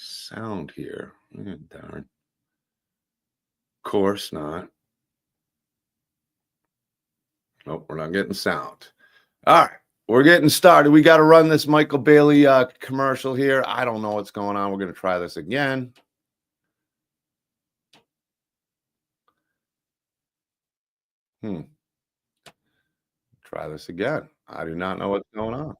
sound here. Darn. Of course not. Nope, we're not getting sound. All right, we're getting started. We got to run this Michael Bailey commercial here. I don't know what's going on. We're going to try this again. Try this again. I do not know what's going on.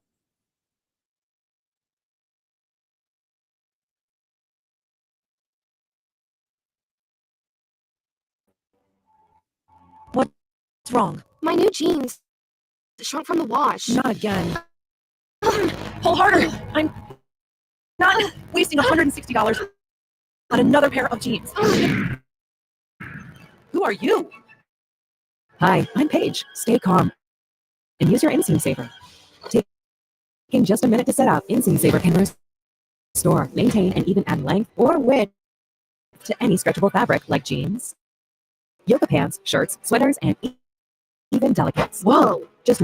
What's wrong? My new jeans shrunk from the wash. Not again. Pull harder. I'm not wasting $160 on another pair of jeans. Who are you? Hi, I'm Paige. Stay calm and use your inseam saver. Taking just a minute to set up, inseam saver can restore, maintain, and even add length or width to any stretchable fabric like jeans, yoga pants, shirts, sweaters, and even delicates. Whoa. Just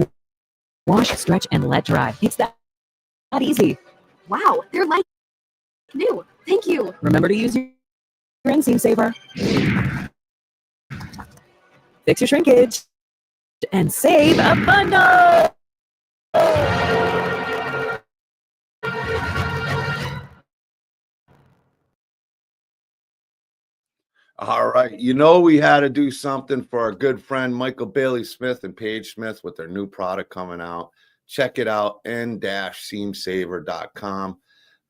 wash, stretch, and let dry. It's that easy. Wow, they're like new. Thank you. Remember to use your inseam saver. Fix your shrinkage and save a bundle. All right. You know, we had to do something for our good friend Michael Bailey Smith and Paige Smith with their new product coming out. Check it out, n-seamsaver.com.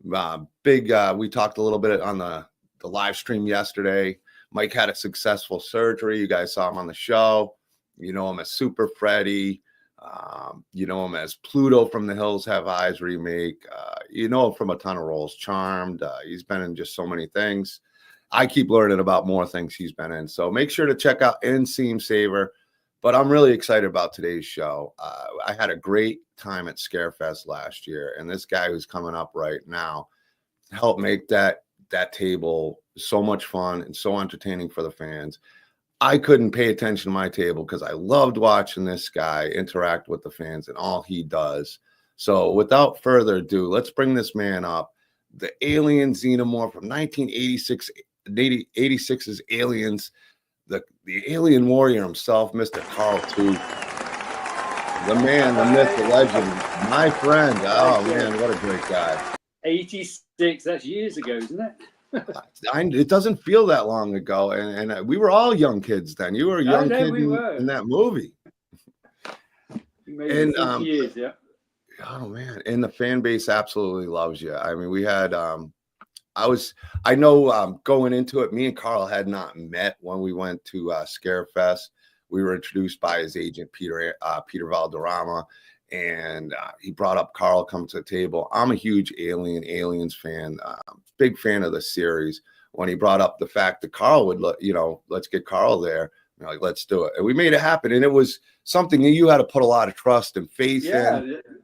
We talked a little bit on the live stream yesterday. Mike had a successful surgery. You guys saw him on the show. You know him as Super Freddy. You know him as Pluto from The Hills Have Eyes remake. You know him from a ton of roles. Charmed. He's been in just so many things. I keep learning about more things he's been in. So make sure to check out Inseam Saver. But I'm really excited about today's show. I had a great time at Scarefest last year, and this guy who's coming up right now helped make that table so much fun and so entertaining for the fans. I couldn't pay attention to my table because I loved watching this guy interact with the fans and all he does. So without further ado, let's bring this man up. The alien xenomorph from 1986's Aliens, the alien warrior himself, Mr. Carl Toop. The man, the myth, the legend, my friend. Oh, man, what a great guy. 86, that's years ago, isn't it? It doesn't feel that long ago, and we were all young kids then. You were a young kid in that movie. And 50 years, yeah. Oh man, and the fan base absolutely loves you. I mean, we had I know going into it, me and Carl had not met when we went to Scarefest. We were introduced by his agent Peter Valderrama, and he brought up Carl come to the table. I'm a huge Aliens fan, big fan of the series. When he brought up the fact that Carl would, let's get Carl there, like, let's do it, and we made it happen. And it was something that you had to put a lot of trust and faith in. Yeah,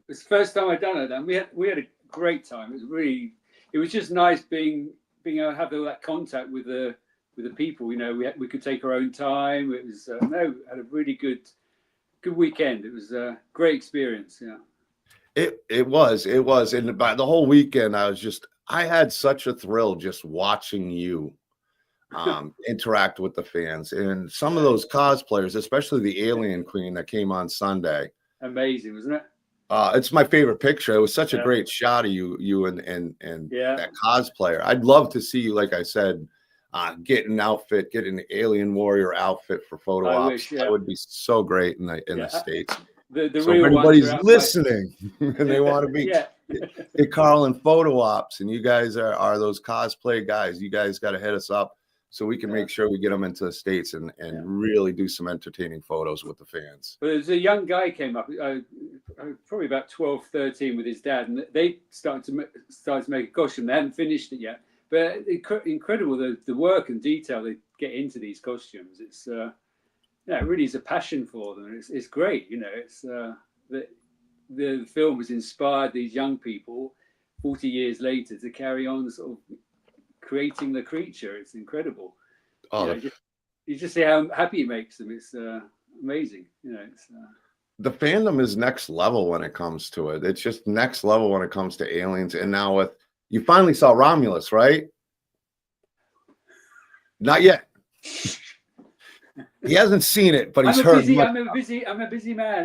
it's the first time I'd done it. And we had a great time. It was just nice being able to have all that contact with the people. You know, we could take our own time. It was had a really good weekend. It was a great experience. Yeah, it was, and by the whole weekend, I had such a thrill just watching you interact with the fans and some of those cosplayers, especially the Alien Queen that came on Sunday. Amazing, wasn't it? It's my favorite picture. It was such a great shot of you and that cosplayer. I'd love to see you, like I said, get an Alien Warrior outfit for photo ops. That would be so great in the States. The so real if anybody's listening and they want to be get Carl in photo ops, and you guys are those cosplay guys, you guys got to hit us up so we can make sure we get them into the States and really do some entertaining photos with the fans. But there's a young guy came up, probably about 12, 13 with his dad, and they started to make a costume. They hadn't finished it yet, but incredible the work and detail they get into these costumes. It's it really is a passion for them. It's great, you know. It's the film has inspired these young people 40 years later to carry on sort of creating the creature. It's incredible. You just see how happy it makes them. It's amazing, you know. The fandom is next level when it comes to it. It's just next level when it comes to aliens. And now with you finally saw Romulus, right? Not yet. He hasn't seen it, but he's heard. I'm a busy man. I'm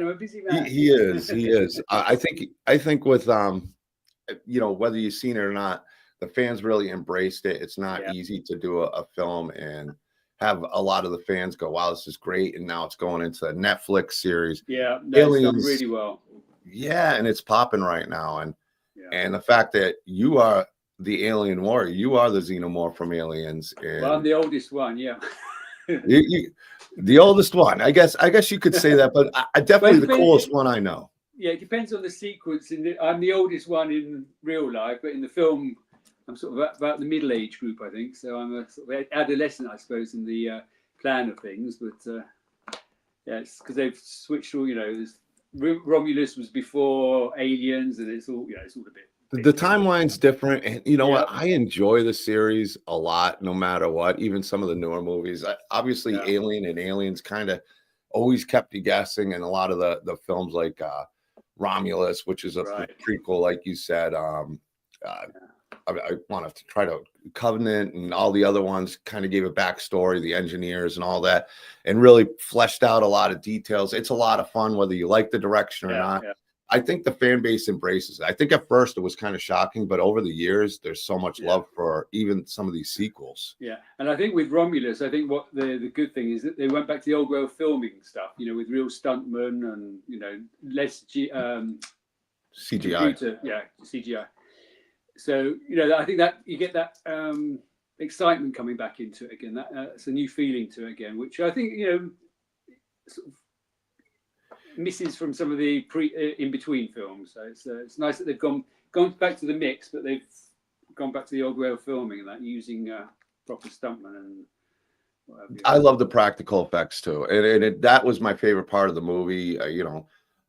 a busy man. He is. He is. I think with whether you've seen it or not, the fans really embraced it. It's not easy to do a film and have a lot of the fans go, "Wow, this is great!" And now it's going into a Netflix series. Yeah, that's done really well. Yeah, and it's popping right now, and the fact that you are the alien warrior, you are the xenomorph from Aliens. And well, I'm the oldest one. Yeah. The oldest one, I guess you could say that, but I definitely the coolest one I know. Yeah, it depends on the sequence. I'm the oldest one in real life, but in the film, I'm sort of about the middle age group, I think. So I'm a sort of adolescent, I suppose, in the plan of things. But it's because they've switched all. Romulus was before Aliens, and it's all it's all a bit. The timeline's different, and you know what? I enjoy the series a lot, no matter what. Even some of the newer movies, obviously, Alien and Aliens kind of always kept you guessing, and a lot of the films like Romulus, which is a prequel, like you said. I want to try to Covenant and all the other ones kind of gave a backstory, the engineers and all that, and really fleshed out a lot of details. It's a lot of fun, whether you like the direction or not. Yeah. I think the fan base embraces it. I think at first it was kind of shocking, but over the years, there's so much love for even some of these sequels. Yeah, and I think with Romulus, I think what the good thing is that they went back to the old way of filming stuff, with real stuntmen and, less CGI. Computer, CGI. So, I think that you get that excitement coming back into it again. That's a new feeling to it again, which I think, sort of misses from some of the in between films. So it's nice that they've gone back to the mix, but they've gone back to the old way of filming and that, using proper stuntmen and whatever. I love the practical effects too, and that was my favorite part of the movie.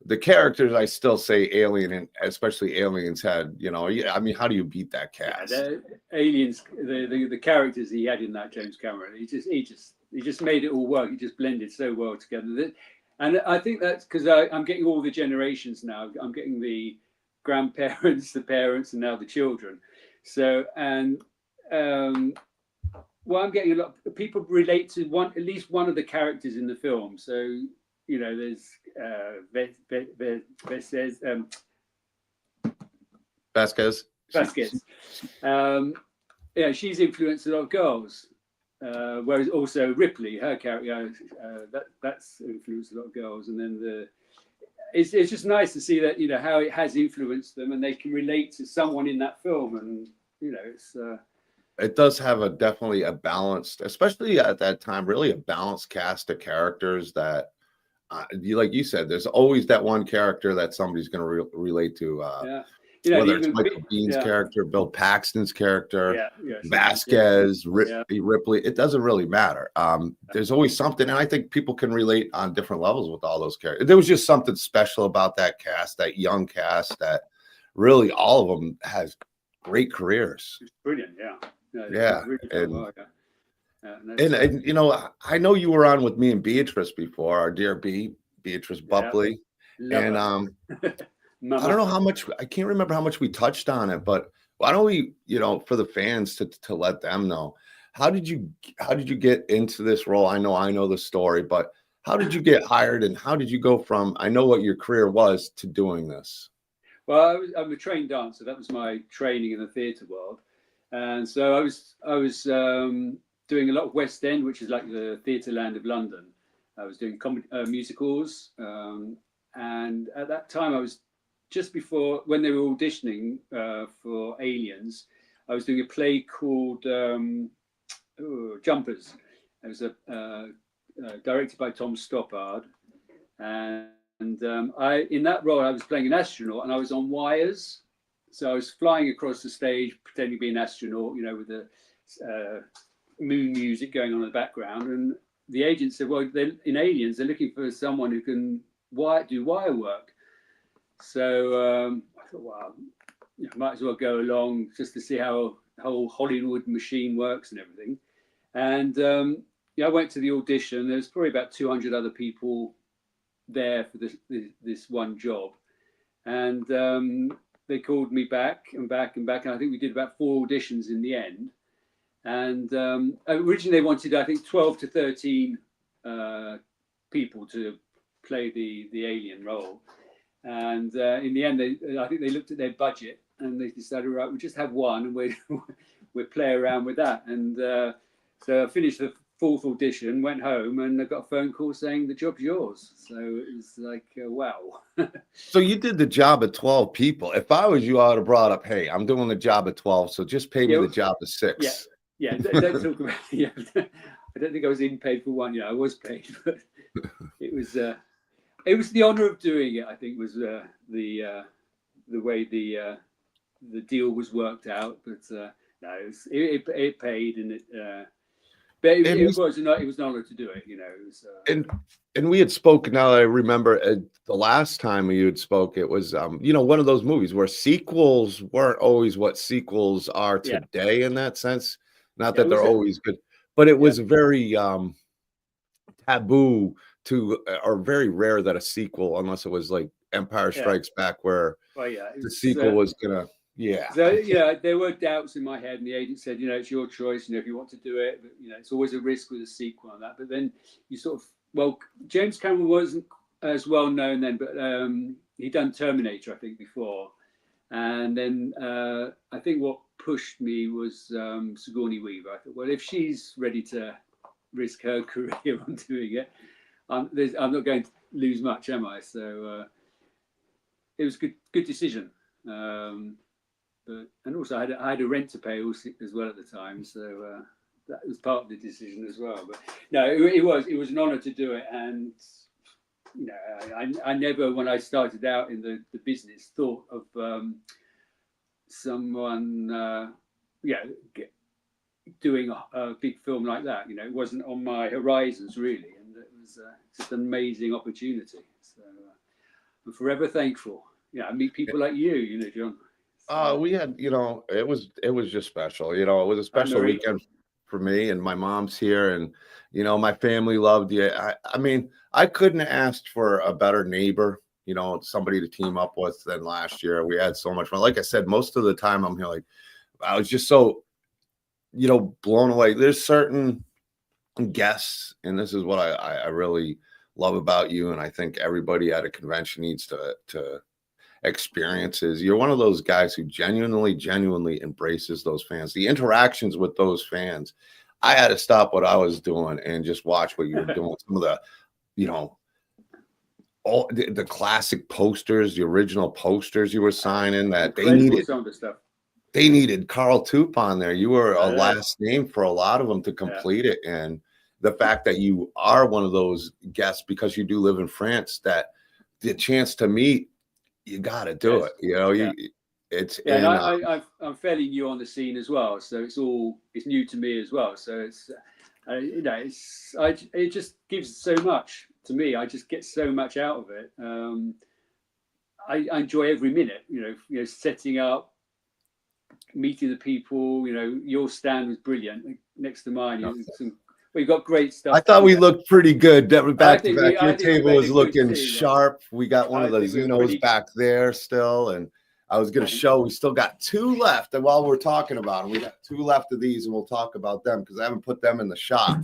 The characters, I still say Alien, and especially Aliens had, I mean, how do you beat that cast? Yeah, Aliens, the characters he had in that, James Cameron, he just made it all work. He just blended so well together. And I think that's because I'm getting all the generations now. I'm getting the grandparents, the parents, and now the children. So, and I'm getting a lot of people relate to at least one of the characters in the film. So, there's Vasquez. She's influenced a lot of girls. Whereas also Ripley, her character, that's influenced a lot of girls. And then it's just nice to see that, how it has influenced them and they can relate to someone in that film. And, it does have definitely a balanced, especially at that time, really a balanced cast of characters that, like you said, there's always that one character that somebody's going to relate to. Whether it's Michael Bean's character, Bill Paxton's character, Vasquez, Ripley, it doesn't really matter. There's always something, and I think people can relate on different levels with all those characters. There was just something special about that cast, that young cast, that really all of them has great careers. It's brilliant, And I know you were on with me and Beatrice before, our dear Beatrice Buckley, and I don't know how much, I can't remember how much we touched on it, but why don't we, for the fans to let them know, how did you get into this role? I know the story, but how did you get hired and how did you go from, I know what your career was, to doing this? Well, I'm a trained dancer. That was my training in the theatre world. And so I was doing a lot of West End, which is like the theatre land of London. I was doing musicals. And at that time I was, just before, when they were auditioning for Aliens, I was doing a play called Jumpers. It was directed by Tom Stoppard, and in that role I was playing an astronaut, and I was on wires, so I was flying across the stage pretending to be an astronaut, with the moon music going on in the background. And the agent said, "Well, in Aliens, they're looking for someone who can do wire work." So I thought, wow, might as well go along just to see how the whole Hollywood machine works and everything. And I went to the audition. There's probably about 200 other people there for this one job. And they called me back and back and back, and I think we did about 4 auditions in the end. And originally they wanted, I think, 12 to 13 people to play the alien role. And in the end, I think they looked at their budget and they decided, right, we'll just have one and we'll play around with that. And so I finished the 4th audition, went home, and I got a phone call saying the job's yours. So it was like, wow. So you did the job of 12 people. If I was you, I would have brought up, hey, I'm doing the job of 12, so just pay me the job of 6. Yeah, don't talk about it. Yeah, I don't think I was even paid for one. I was paid, but it was the honor of doing it. I think was the way the deal was worked out. But no, it paid, and but it was an honor to do it. It was, and we had spoken. Now I remember the last time you had spoke, it was one of those movies where sequels weren't always what sequels are today in that sense. Not that they're always good, but it was very taboo to, or very rare that a sequel, unless it was like Empire Strikes Back, where the sequel was gonna, So there were doubts in my head, and the agent said, it's your choice, if you want to do it, but it's always a risk with a sequel on that. But then you sort of, James Cameron wasn't as well known then, but he'd done Terminator, I think, before. And then I think what pushed me was Sigourney Weaver. I thought, well, if she's ready to risk her career on doing it, I'm not going to lose much, am I? So it was a good decision. And also I had a rent to pay as well at the time, so that was part of the decision as well. But no, it was an honor to do it, and I never, when I started out in the business, thought of someone doing a big film like that. It wasn't on my horizons really, and it was just an amazing opportunity. So I'm forever thankful. I meet people like you, John. We had, it was just special. It was a special weekend for me, and my mom's here, and my family loved you. I mean, I couldn't have asked for a better neighbor, somebody to team up with than last year. We had so much fun. Like I said, most of the time I'm here, like, I was just so, blown away. There's certain guests, and this is what I really love about you, and I think everybody at a convention needs to experiences. You're one of those guys who genuinely embraces those fans, the interactions with those fans. I had to stop what I was doing and just watch what you were doing. Some of the, all the classic posters, the original posters you were signing, that they needed some of the stuff. They needed Carl Toop on there. You were a last name for a lot of them to complete it. And the fact that you are one of those guests, because you do live in France, that the chance to meet, you got to do it. I'm fairly new on the scene as well, so it's new to me as well. So it's it just gives so much to me. I just get so much out of it. I enjoy every minute. Setting up, meeting the people. Your stand was brilliant next to mine. We've got great stuff. I thought we looked pretty good. Back to back. Your table was looking sharp. We got one of the Zunos back there still. And I was going to show, we still got 2 left. And while we're talking about them, we got 2 left of these, and we'll talk about them because I haven't put them in the shop.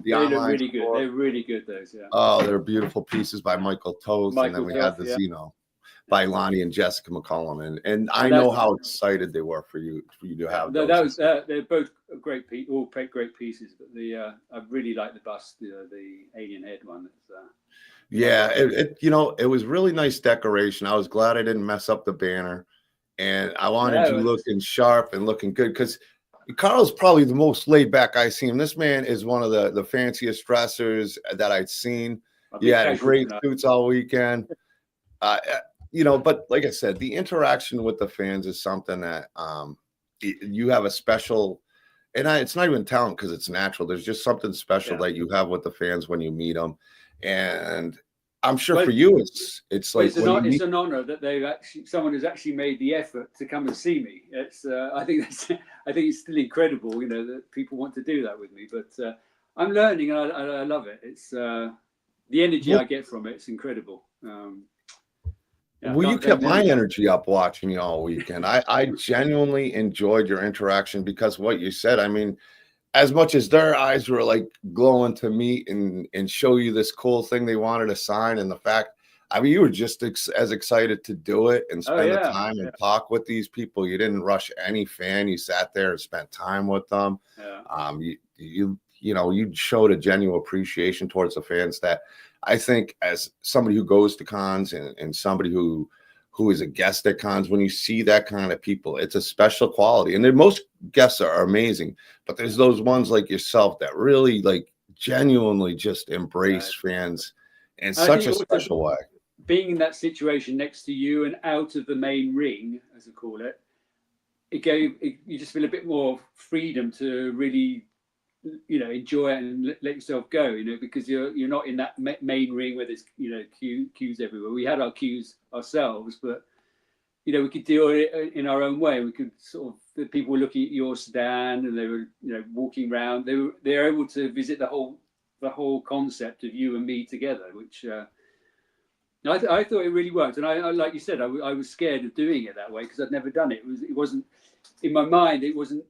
They look really good. They're really good, those. Yeah. Oh, they're beautiful pieces by Michael Toth. And then we had the Zeno by Lonnie and Jessica McCollum, and I know how excited they were for you to have those. They're both great all great pieces, but I really like the bust, the alien head one. It was really nice decoration. I was glad I didn't mess up the banner, and I wanted you looking sharp and looking good, because Carl's probably the most laid back I've seen. This man is one of the fanciest dressers that I'd seen. He had great suits all weekend. But like I said, the interaction with the fans is something that you have a special, and it's not even talent because it's natural. There's just something special that you have with the fans when you meet them, and I'm sure for you, it's like it's an honor that someone has actually made the effort to come and see me. I think it's still incredible, that people want to do that with me. But I'm learning, and I love it. It's the energy I get from it. It's incredible. Yeah, Well, you can't kept my do it. energy up watching you all weekend. I genuinely enjoyed your interaction because what you said, I mean, as much as their eyes were like glowing to meet and show you this cool thing they wanted to sign, and the fact, I mean, you were just as excited to do it and Oh spend the yeah, time yeah, and talk with these people. You didn't rush any fan. You sat there and spent time with them. yeah. You know, you showed a genuine appreciation towards the fans that I think, as somebody who goes to cons and somebody who is a guest at cons, when you see that kind of people, it's a special quality. And then most guests are amazing, but there's those ones like yourself that really like genuinely just embrace fans in And I such think a also special way. being in that situation next to you and out of the main ring, as I call it, you just feel a bit more freedom to really, you know, enjoy it and let yourself go, you know, because you're not in that main ring where there's, you know, queues everywhere. We had our queues ourselves, but you know, we could do it in our own way. We could sort of, the people were looking at your stand and they were, you know, walking around. They were able to visit the whole concept of you and me together, which I thought it really worked. And I like you said, I was scared of doing it that way because I'd never done it. It wasn't in my mind. It wasn't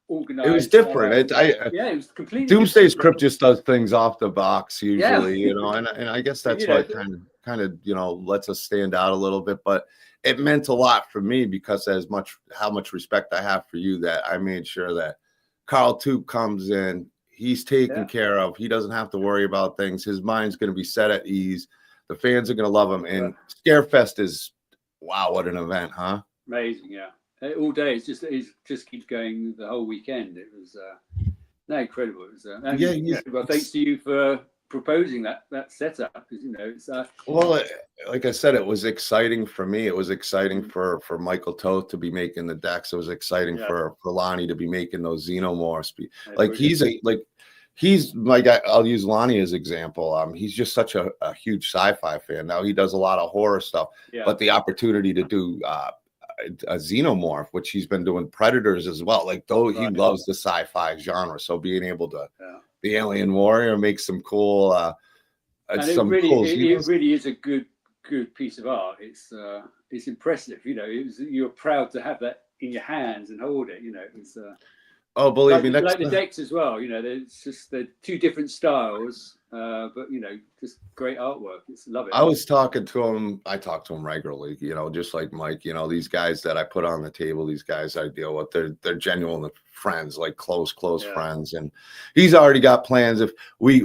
It was organized. different. Yeah, it was completely Doomsday's different. Krypt just does things off the box Yeah, usually, you know, and I guess that's you know, what kind of, you know, lets us stand out a little bit. But it meant a lot for me because how much respect I have for you, that I made sure that Carl Toop comes in, he's taken care of. He doesn't have to worry about things. His mind's going to be set at ease. The fans are going to love him. And Scarefest is, wow, what an event, huh? Amazing, yeah. All day. It just keeps going the whole weekend. It was incredible. It was, well, thanks to you for proposing that setup, because you know it's well, like I said, it was exciting for me. It was exciting for Michael Toth to be making the decks. It was exciting for Lonnie to be making those xenomorphs. Like he's like, I'll use Lonnie as example. He's just such a huge sci-fi fan. Now he does a lot of horror stuff, but the opportunity to do a xenomorph, which he's been doing Predators as well. Like, though he loves the sci-fi genre, so being able to the Alien Warrior makes some cool. And it really is a good piece of art. It's impressive. You know, you're proud to have that in your hands and hold it. You know, it's oh, believe me, like the decks as well. You know, they're two different styles, but you know, just great artwork. Love it. I was talking to him. I talk to him regularly. You know, just like Mike. You know, these guys that I put on the table, these guys I deal with, they're genuine friends, like close friends. And he's already got plans. If when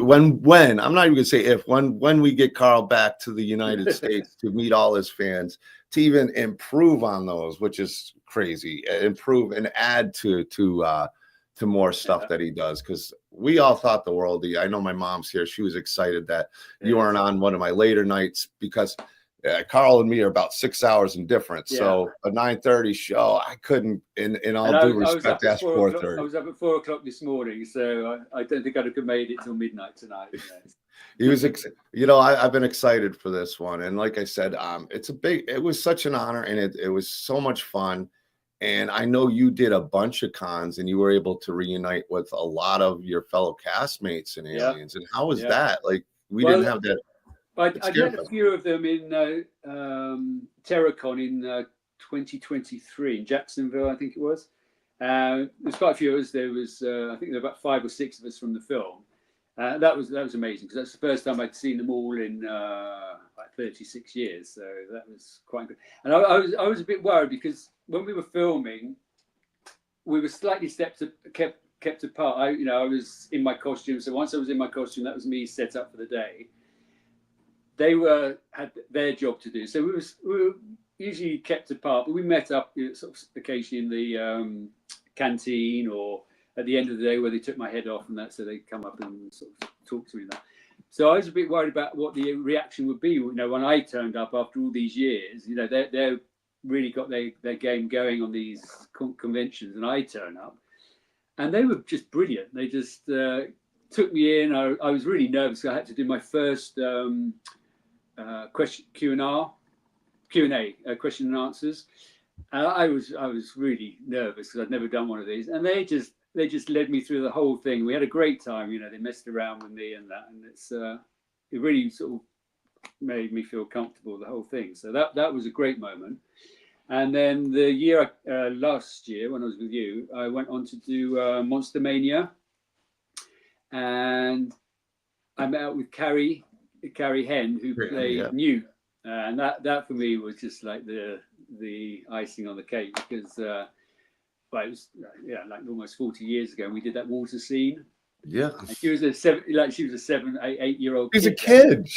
I'm not even gonna say if when we get Carl back to the United States to meet all his fans, to even improve on those, which is crazy, improve and add to more stuff that he does, because we all thought the world. I know my mom's here. She was excited that you weren't on one of my later nights because Carl and me are about 6 hours in difference. So a 9:30 show, I couldn't, in all due respect, ask 4:30. I was up at 4 o'clock this morning, so I don't think I'd have made it till midnight tonight. You know. He was, you know, I've been excited for this one, and like I said, it was such an honor, and it was so much fun. And I know you did a bunch of cons and you were able to reunite with a lot of your fellow castmates and aliens. And how was that? Like, we didn't have that. I met a few of them in TerraCon in 2023 in Jacksonville, I think it was. There's quite a few of us. There was, I think there were about 5 or 6 of us from the film. That was amazing, because that's the first time I'd seen them all in like 36 years. So that was quite good. And I was a bit worried because when we were filming, we were slightly kept apart. I was in my costume. So once I was in my costume, that was me set up for the day. They had their job to do. So we were usually kept apart, but we met up, you know, sort of occasionally in the canteen or at the end of the day where they took my head off and that, so they come up and sort of talk to me and that. So I was a bit worried about what the reaction would be, you know, when I turned up after all these years. You know, they're really got their game going on these conventions, and I turn up, and they were just brilliant. They just took me in. I was really nervous. I had to do my first Q&A, question and answers. I was really nervous because I'd never done one of these, and they just led me through the whole thing. We had a great time. You know, they messed around with me and that, and it really sort of made me feel comfortable, the whole thing. So that was a great moment. And then the year last year when I was with you, I went on to do Monster Mania, and I met up with Carrie Henn, who played Newt, and that for me was just like the icing on the cake, because it was like almost 40 years ago, and we did that water scene. Yeah, and she was a 7, 8 year old. She's a kid.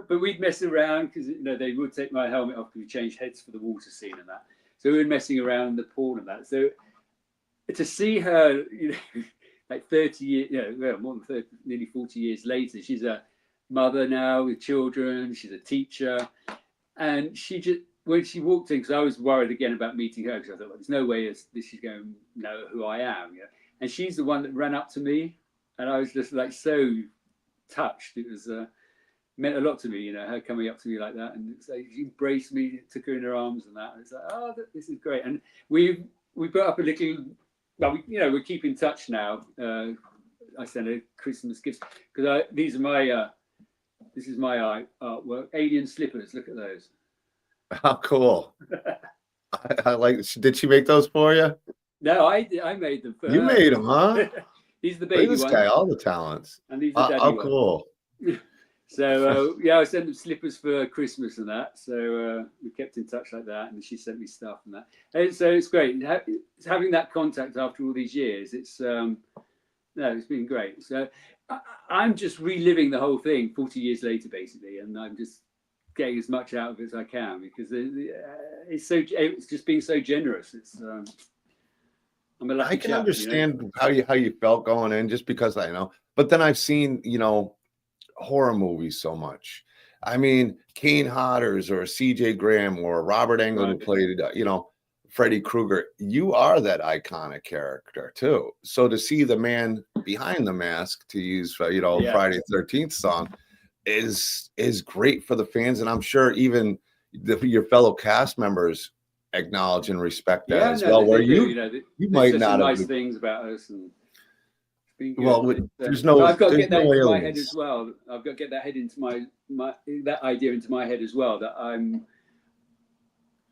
But we'd mess around because they would take my helmet off because we changed heads for the water scene and that. So we were messing around in the pool and that. So to see her, like 30 years, more than 30, nearly 40 years later, she's a mother now with children. She's a teacher, and she just, when she walked in, because I was worried again about meeting her, because I thought, well, there's no way she's going to know who I am. And she's the one that ran up to me, and I was just like so touched. It was meant a lot to me, her coming up to me like that, and it's like she embraced me, took her in her arms, and that. And it's like, oh, this is great. And we put up a little. Well, we keep in touch now. I send her Christmas gifts because these are my. This is my artwork. Alien slippers. Look at those. How cool! I like. Did she make those for you? No, I made them. You made them, huh? These are the baby ones. Guy, all the talents. And these are daddy ones. Cool. So I sent them slippers for Christmas and that. So we kept in touch like that, and she sent me stuff and that. And so it's great having that contact after all these years. It's it's been great. So I'm just reliving the whole thing 40 years later, basically, and I'm just getting as much out of it as I can, because it's just being so generous. It's I can understand how you felt going in, just because I know. But then I've seen, horror movies so much. I mean, Kane Hodder's or C.J. Graham or Robert Englund, who played, Freddy Krueger. You are that iconic character too. So to see the man behind the mask, to use, Friday the 13th song, is great for the fans, and I'm sure even your fellow cast members acknowledge and respect that as well. Where you might not have nice things about us, and it's been good. Well, there's no. I've got to get that into my head as well. I've got to get that head into that idea into my head as well. That I'm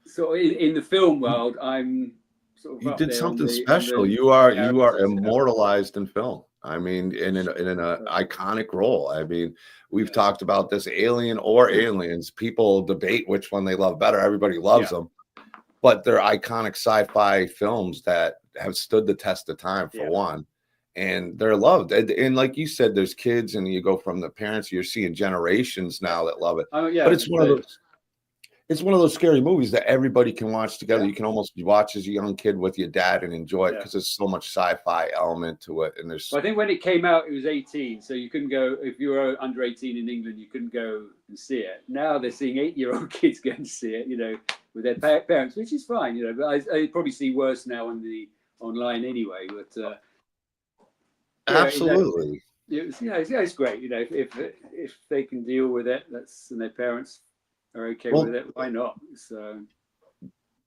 sort of in the film world. I'm sort of. You did something special. You are immortalized in film. I mean, in an iconic role. I mean, we've talked about this, Alien or Aliens. People debate which one they love better. Everybody loves them. But they're iconic sci-fi films that have stood the test of time, for one, and they're loved. And like you said, there's kids, and you go from the parents. You're seeing generations now that love it. But it's one of those scary movies that everybody can watch together. You can almost watch as a young kid with your dad and enjoy it, because there's so much sci-fi element to it. And there's. Well, I think when it came out, it was 18, so you couldn't go if you were under 18 in England. You couldn't go and see it. Now they're seeing 8-year-old kids go and see it. With their parents, which is fine, but I probably see worse now on the online anyway. But absolutely, it's great. If they can deal with it, and their parents are okay with it, why not? So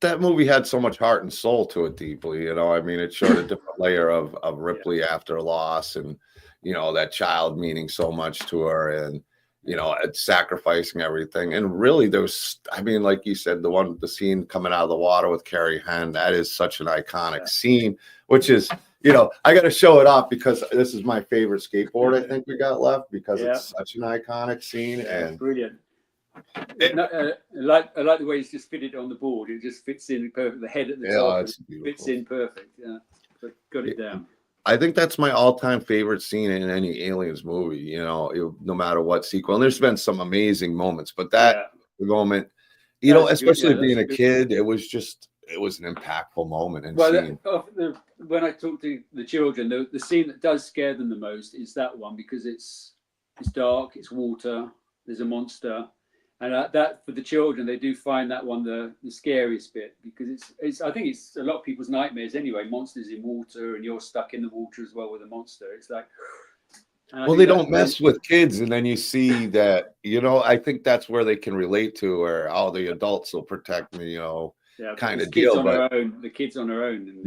that movie had so much heart and soul to it, deeply. I mean, it showed a different layer of Ripley after loss, and that child meaning so much to her, and sacrificing everything. And really, like you said, the scene coming out of the water with Carrie Henn, that is such an iconic scene, which is, I got to show it off, because this is my favorite skateboard I think we got left, because it's such an iconic scene. And brilliant. I like the way it's just fitted on the board. It just fits in perfect. The head at the top fits in perfect. Yeah, but got it down. I think that's my all-time favorite scene in any Aliens movie, no matter what sequel. And there's been some amazing moments, but that moment, especially being a kid, it was an impactful moment. And when I talk to the children, the scene that does scare them the most is that one, because it's dark, it's water, there's a monster. And that, for the children, they do find that one the scariest bit, because it's I think it's a lot of people's nightmares anyway. Monsters in water, and you're stuck in the water as well with a monster. It's like, they don't mess with kids, and then you see that. I think that's where they can relate to, where the adults will protect me, kind of deal. The kids on their own.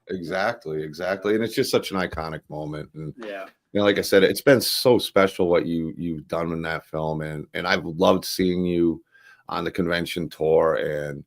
Exactly, and it's just such an iconic moment. And You know, like I said, it's been so special what you've done in that film, and I've loved seeing you on the convention tour, and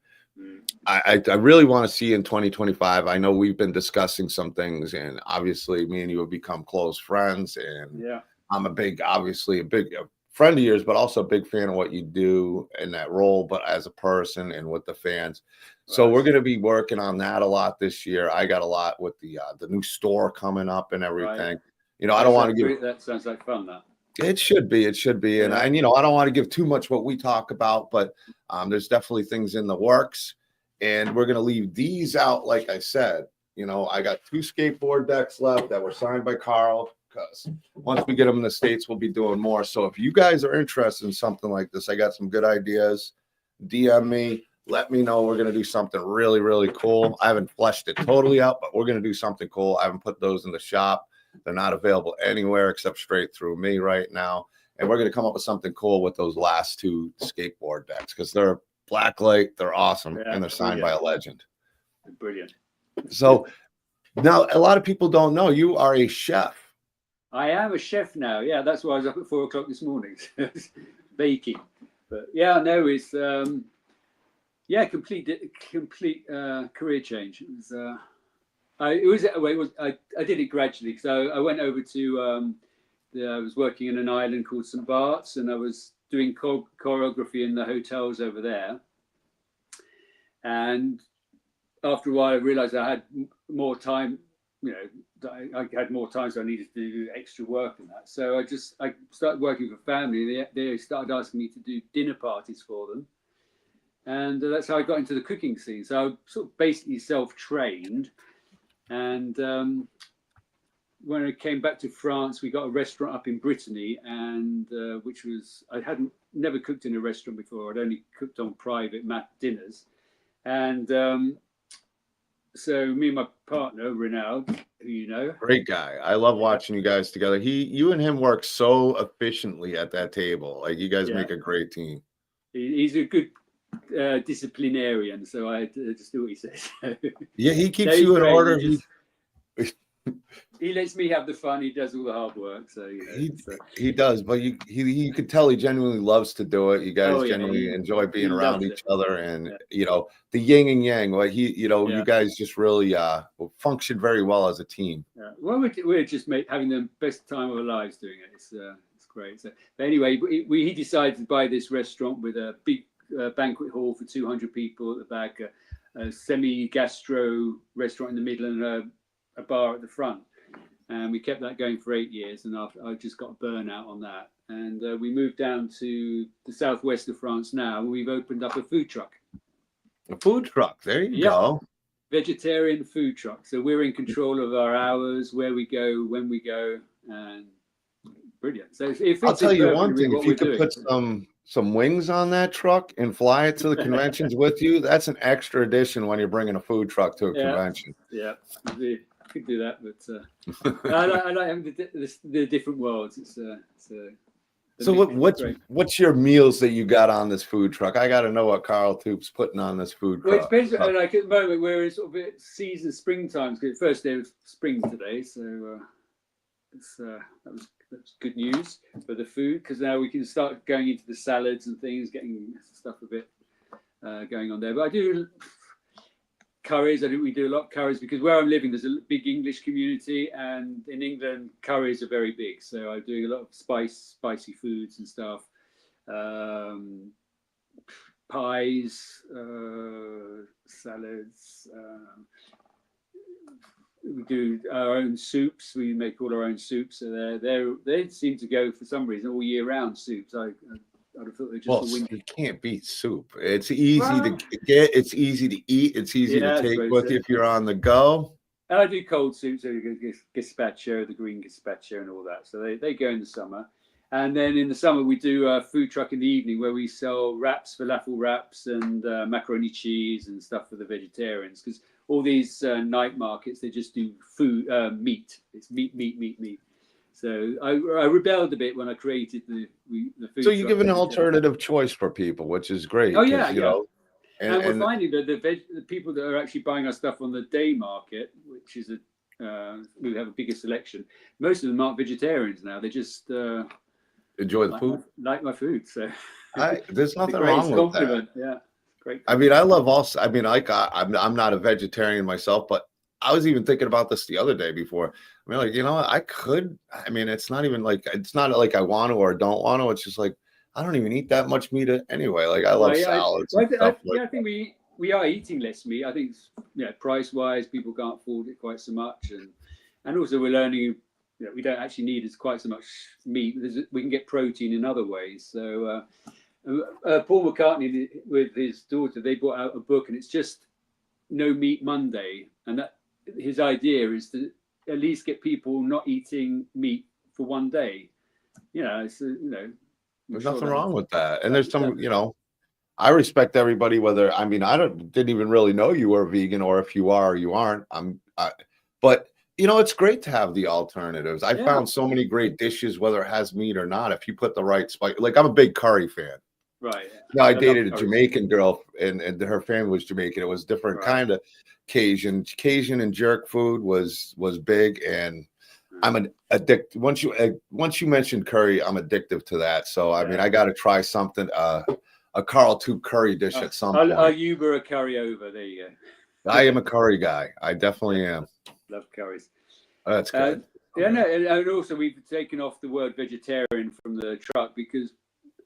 I really want to see you in 2025. I know we've been discussing some things, and obviously me and you have become close friends, and Yeah. I'm obviously a big friend of yours, but also a big fan of what you do in that role, but as a person and with the fans. So we're going to be working on that a lot this year. I got a lot with the new store coming up and everything. You know, I don't want to give. That sounds like fun. That It should be. It should be. And, Yeah. and you know, I don't want to give too much what we talk about, but there's definitely things in the works. And we're going to leave these out. Like I said, you know, I got 2 skateboard decks left that were signed by Carl, because once we get them in the States, we'll be doing more. So if you guys are interested in something like this, I got some good ideas. DM me. Let me know. We're going to do something really, really cool. I haven't fleshed it totally out, but we're going to do something cool. I haven't put those in the shop. They're not available anywhere except straight through me right now. And we're going to come up with something cool with those last 2 skateboard decks, because they're blacklight. They're awesome. And they're signed by a legend. Brilliant. So now a lot of people don't know you are a chef. I am a chef now. Yeah, that's why I was up at 4 o'clock this morning, baking. But yeah, no, it's complete career change. I did it gradually. So I went over to I was working in an island called St. Bart's, and I was doing choreography in the hotels over there. And after a while, I realized I had more time. You know, I had more time, so I needed to do extra work and that. So I started working for family. They started asking me to do dinner parties for them, and that's how I got into the cooking scene. So I sort of basically self-trained, and when I came back to France, we got a restaurant up in Brittany, and which was I hadn't never cooked in a restaurant before. I'd only cooked on private dinners, and so me and my partner Ronald, who you know, great guy. I love watching you guys together. You and him work so efficiently at that table. Like, you guys make a great team. He's a good disciplinarian, so I had to just do what he says. Yeah, he keeps you in order. He lets me have the fun. He does all the hard work. So you know, he does, but you could tell he genuinely loves to do it. You guys genuinely enjoy being around each other, and you know, the yin and yang. Like you guys just really function very well as a team. Yeah. Well, we're just having the best time of our lives doing it. It's great. So, but anyway, he decided to buy this restaurant with a big banquet hall for 200 people at the back, a semi-gastro restaurant in the middle, and a bar at the front. And we kept that going for 8 years, and after I just got a burnout on that, and we moved down to the southwest of France now, and we've opened up a food truck. A food truck, there you go. Vegetarian food truck. So we're in control of our hours, where we go, when we go, and brilliant. So I'll tell you one thing: if you could put some wings on that truck and fly it to the conventions with you, that's an extra addition when you're bringing a food truck to a convention. Yeah. Could do that, but I like having the different worlds. So what's your meals that you got on this food truck? I got to know what Carl Toop's putting on this food truck. Well, it depends. Like at the moment, we're in sort of season springtime. Because first day of spring today, so that was good news for the food, because now we can start going into the salads and things, getting stuff a bit going on there. But I do curries. We do a lot of curries, because where I'm living, there's a big English community, and in England, curries are very big. So I do a lot of spicy foods and stuff, pies, salads. We do our own soups. We make all our own soups. So they seem to go, for some reason, all year round soups. I'd have thought they're just you can't beat soup. It's easy to get. It's easy to eat. It's easy to take with you if you're on the go. And I do cold soups, so gazpacho, the green gazpacho, and all that. So they go in the summer. And then in the summer, we do a food truck in the evening where we sell wraps, falafel wraps, and macaroni cheese and stuff for the vegetarians. Because all these night markets, they just do meat. It's meat. So I rebelled a bit when I created the food. So you give an alternative choice for people, which is great. Oh yeah, you know. And we're finding that the people that are actually buying our stuff on the day market, which is we have a bigger selection. Most of them aren't vegetarians now. They just Enjoy the food. Like my food. So there's nothing the wrong greatest with compliment. that. Yeah, great. I mean, I love also. I mean, like I'm not a vegetarian myself, but I was even thinking about this the other day before. I mean, like, you know what? I could. I mean, it's not even like it's not like I want to or don't want to. It's just like I don't even eat that much meat anyway. Like I love salads and stuff. I think we are eating less meat. I think, price wise, people can't afford it quite so much, and also we're learning. We don't actually need quite so much meat. We can get protein in other ways. So Paul McCartney with his daughter, they brought out a book, and it's just No Meat Monday, and that his idea is to at least get people not eating meat for one day. There's nothing wrong with that. And there's some, I respect everybody. Whether I mean, didn't even really know you were vegan, or if you are or you aren't. But it's great to have the alternatives. I found so many great dishes, whether it has meat or not. If you put the right spice, like I'm a big curry fan. Right. Yeah, I dated a Jamaican girl, and her family was Jamaican. It was different kind of Cajun and jerk food was big, and I'm addicted. Once you mentioned curry, I'm addictive to that. So I mean, I got to try something. A Carl Toop curry dish at some point. I'll Uber a curry over. There you go. I am a curry guy. I definitely am. Love curries. That's good. And also we've taken off the word vegetarian from the truck because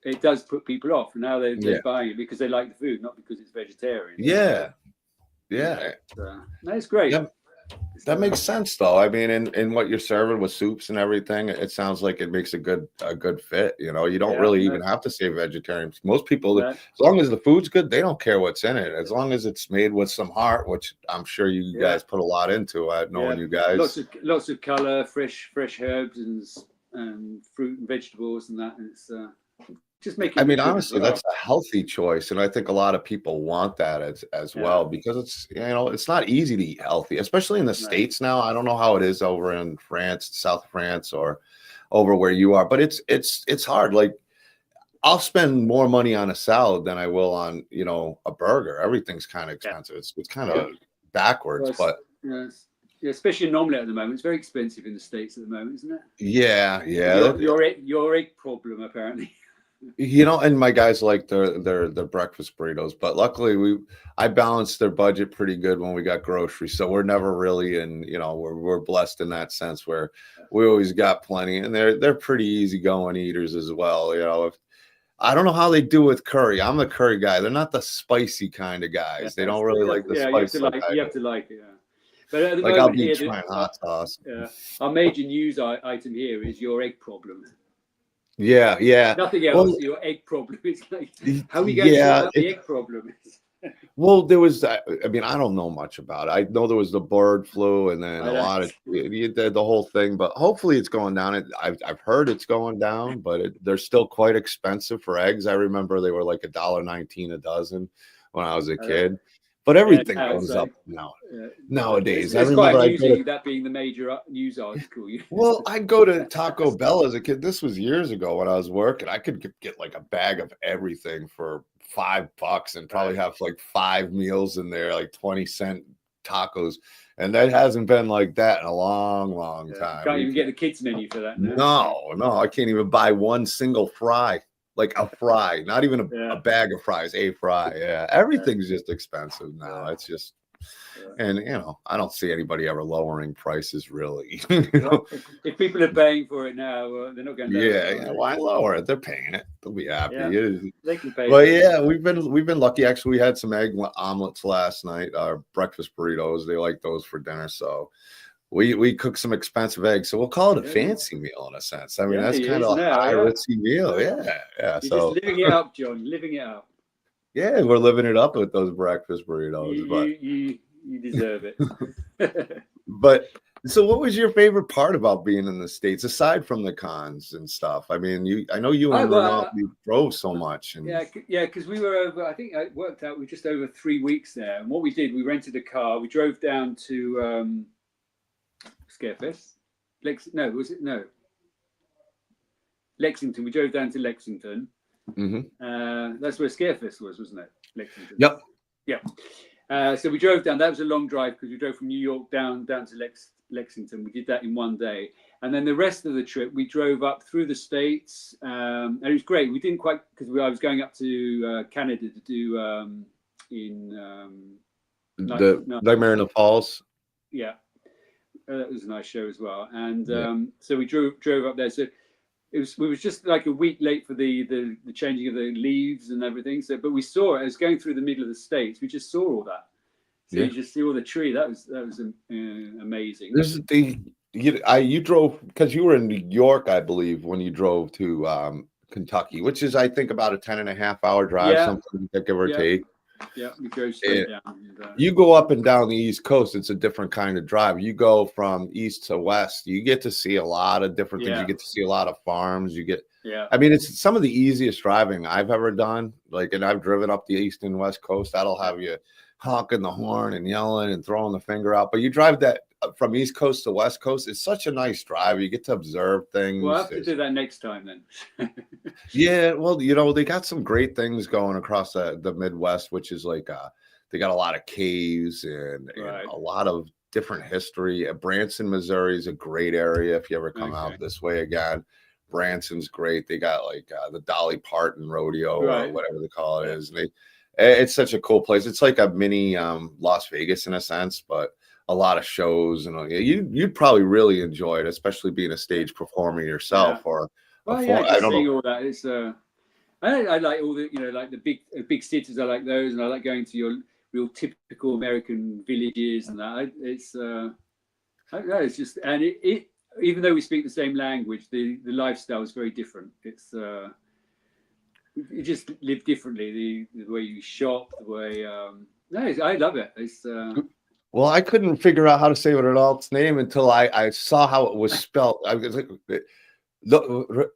it does put people off. And now they're buying it because they like the food, not because it's vegetarian. Yeah. That's great. Yeah. That makes sense, though. I mean, in what you're serving with soups and everything, it sounds like it makes a good fit. You don't really even have to say vegetarian. Most people, as long as the food's good, they don't care what's in it. As long as it's made with some heart, which I'm sure you guys put a lot into. Knowing you guys, lots of color, fresh herbs and fruit and vegetables and that. And it's just making. I mean, honestly, that's a healthy choice, and I think a lot of people want that as well, because it's it's not easy to eat healthy, especially in the States now. I don't know how it is over in France, South of France, or over where you are, but it's hard. Like I'll spend more money on a salad than I will on a burger. Everything's kind of expensive. It's kind of backwards, but. Yeah, especially an omelette at the moment. It's very expensive in the States at the moment, isn't it? Yeah. Your egg problem, apparently. And my guys like their breakfast burritos, but luckily I balanced their budget pretty good when we got groceries, so we're never really in, we're blessed in that sense where we always got plenty, and they're pretty easygoing eaters as well. I don't know how they do with curry. I'm the curry guy. They're not the spicy kind of guys. They don't really like the spice. You have to like it. Yeah. But at the moment, I'll be trying hot sauce. Our major news item here is your egg problem. Yeah. Nothing else. Well, your egg problem. It's like, how are we going to sort out the egg problem? Well, there was. I mean, I don't know much about it. I know there was the bird flu, and then a lot of the whole thing. But hopefully, it's going down. I've heard it's going down, but they're still quite expensive for eggs. I remember they were like $1.19 a dozen when I was a kid. But everything goes up now. Nowadays, it's quite amusing that being the major news article. Well, I go to Taco Bell as a kid. This was years ago when I was working. I could get like a bag of everything for $5 and probably have like 5 meals in there, like 20-cent tacos. And that hasn't been like that in a long time. Can't even get the kids menu for that now. No, I can't even buy one single fry. Like a fry, not even a bag of fries, a fry. Yeah, everything's just expensive now. It's just, and I don't see anybody ever lowering prices really. If people are paying for it now, they're not going to. Yeah. Why lower it? They're paying it. They'll be happy. Yeah, they can pay. But we've been lucky. Actually, we had some egg omelets last night. Our breakfast burritos. They like those for dinner, so. We cook some expensive eggs, so we'll call it a fancy meal in a sense. I mean, that's kind of a high ritzy meal. Yeah. You're just living it up, John. Living it up. Yeah, we're living it up with those breakfast burritos. You deserve it. But so, what was your favorite part about being in the States, aside from the cons and stuff? I mean, I know you and Ronald, you drove so much. And... Yeah, because we were over. I think it worked out. We were just over 3 weeks there, and what we did, we rented a car. We drove down to. Scarefest, Lexington. We drove down to Lexington. Mm-hmm. That's where Scarefest was, wasn't it? Lexington. Yep. Yeah. So we drove down. That was a long drive because we drove from New York down to Lexington. We did that in one day. And then the rest of the trip, we drove up through the States. And it was great. We didn't quite, because I was going up to Canada to do Nightmare in the Falls. Yeah. That was a nice show as well. And so we drove up there. So we was just like a week late for the changing of the leaves and everything. So, but we saw it. I was going through the middle of the States. We just saw all that. So you just see all the tree. That was amazing. You drove, because you were in New York, I believe, when you drove to Kentucky, which is, I think, about a 10.5-hour drive, something give or take. Yeah, we go straight down. You go up and down the East Coast, it's a different kind of drive. You go from east to west, you get to see a lot of different things. You get to see a lot of farms. I mean, it's some of the easiest driving I've ever done. Like, and I've driven up the east and west coast. That'll have you honking the horn and yelling and throwing the finger out. But you drive that from East Coast to West Coast, it's such a nice drive. You get to observe things. We'll have to do that next time then. Yeah, well, they got some great things going across the Midwest, which is like they got a lot of caves and a lot of different history. Branson, Missouri is a great area if you ever come out this way again. Branson's great. They got like the Dolly Parton Rodeo or whatever they call it is. It's such a cool place. It's like a mini Las Vegas in a sense, but a lot of shows, and you'd probably really enjoy it, especially being a stage performer yourself. Or I don't know all that. It's I like all the like the big cities. I like those, and I like going to your real typical American villages and that. It's I don't know. It's just, and it even though we speak the same language, the lifestyle is very different. It's you just live differently. The way you shop, the way I love it. It's well, I couldn't figure out how to say what an alt's name until I saw how it was spelled. I was like, because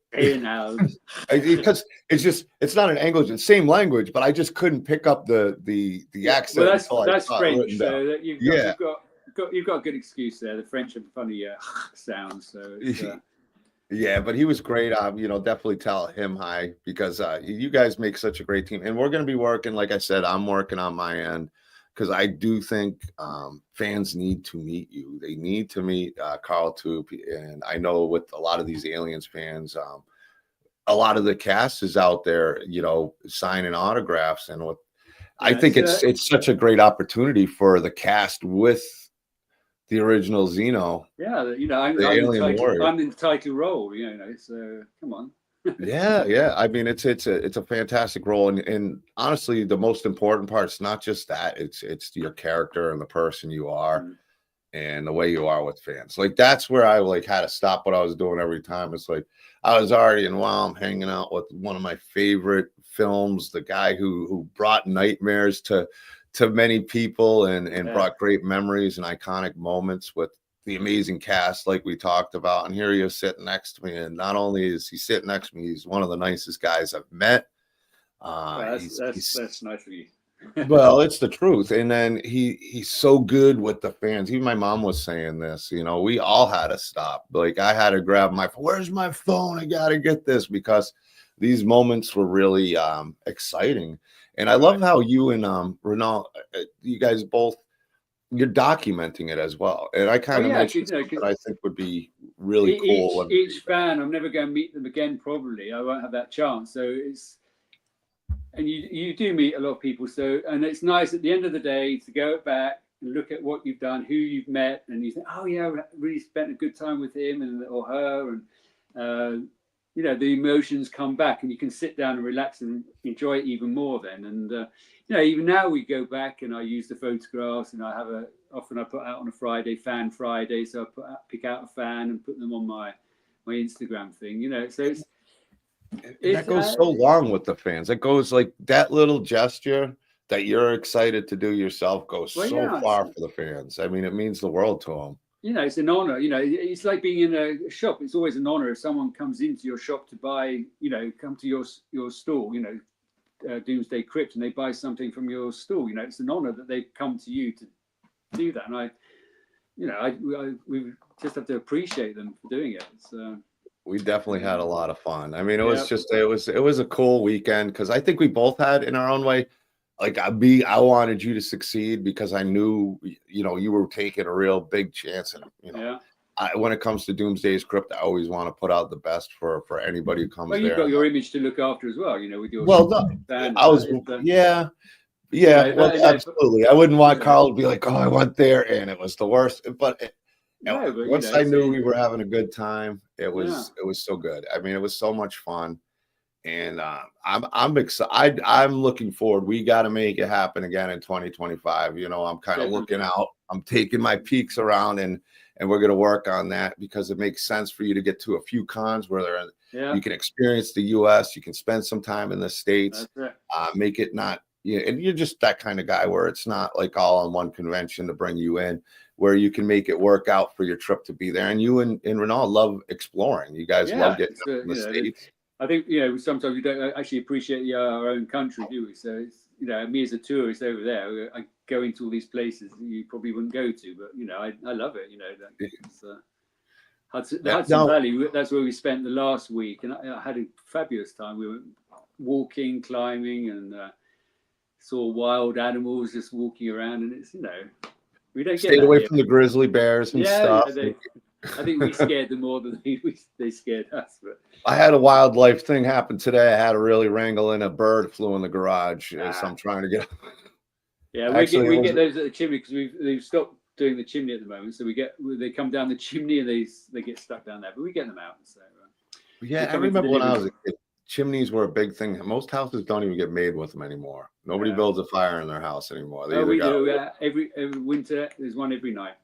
it's not an English, it's the same language, but I just couldn't pick up the accent. Well, that's French, so that you've got a good excuse there. The French have funny sounds, so it's, yeah, but he was great. Definitely tell him hi, because you guys make such a great team, and we're going to be working. Like I said, I'm working on my end, because I do think fans need to meet you. They need to meet Carl Toop. And I know with a lot of these Aliens fans, a lot of the cast is out there, signing autographs. And I think it's such a great opportunity for the cast with the original Xeno. Yeah, I'm in the title role. So come on. Yeah. I mean, it's a fantastic role, and honestly, the most important part is not just that; it's your character and the person you are, and the way you are with fans. Like, that's where I had to stop what I was doing every time. It's like I was already I'm hanging out with one of my favorite films, the guy who brought nightmares to many people and brought great memories and iconic moments with the amazing cast, like we talked about. And here he is sitting next to me, and not only is he sitting next to me, he's one of the nicest guys I've met. That's nice of you. Well, it's the truth. And then he's so good with the fans. Even my mom was saying this. We all had to stop. Like, I had to grab my phone. Where's my phone? I gotta get this, because these moments were really exciting. And I love how you and Renal, you guys both, you're documenting it as well, and I kind of mentioned that I think would be really cool. Each fan, I'm never going to meet them again. Probably, I won't have that chance. So and you do meet a lot of people. So, and it's nice at the end of the day to go back and look at what you've done, who you've met, and you think, oh yeah, I really spent a good time with him or her, and the emotions come back, and you can sit down and relax and enjoy it even more then. And even now we go back, and I use the photographs, and often I put out on a Friday, Fan Friday, so I pick out a fan and put them on my Instagram thing. So that goes so long with the fans. It goes like that little gesture that you're excited to do yourself goes far for the fans. I mean, it means the world to them. It's an honor. It's like being in a shop. It's always an honor if someone comes into your shop to buy, come to your store, Doomsday Krypt, and they buy something from your store. It's an honor that they've come to you to do that. And we just have to appreciate them for doing it. We definitely had a lot of fun. I mean, it was just, it was a cool weekend, because I think we both had, in our own way, like I wanted you to succeed because I knew, you know, you were taking a real big chance. And, you know, when it comes to Doomsday's Krypt, I always want to put out the best for anybody who comes Well, there. you've got your image to look after as well, you know, with your yeah, well, absolutely. I wouldn't want Carl to be like, oh, I went there and it was the worst. But once I knew we were having a good time, it was so good. I mean, it was so much fun. And I'm excited. I'm looking forward. We got to make it happen again in 2025. You know, I'm kind of looking out. I'm taking my peeks around, and we're going to work on that because it makes sense for you to get to a few cons where you can experience the U.S. You can spend some time in the States. Make it not. Yeah, and you're just that kind of guy where it's not like all on one convention to bring you in, where you can make it work out for your trip to be there. And you and Renaud love exploring. You guys love getting up in the States. I think, you know, sometimes we don't actually appreciate our own country, do we? So, it's, you know, me as a tourist over there, I go into all these places that you probably wouldn't go to, but, you know, I love it, you know. The Hudson Valley, that's where we spent the last week, and I had a fabulous time. We were walking, climbing, and saw wild animals just walking around, and it's, you know, we don't stayed away from the grizzly bears and stuff. I think we scared them more than they scared us. But I had a wildlife thing happen today. I had to really wrangle in a bird flew in the garage as I'm trying to get. Yeah, we get those at the chimney because they've stopped doing the chimney at the moment. So they come down the chimney and they get stuck down there, but we get them out. So I remember when I was a kid, chimneys were a big thing. Most houses don't even get made with them anymore. Nobody builds a fire in their house anymore. We do. Every winter, there's one every night.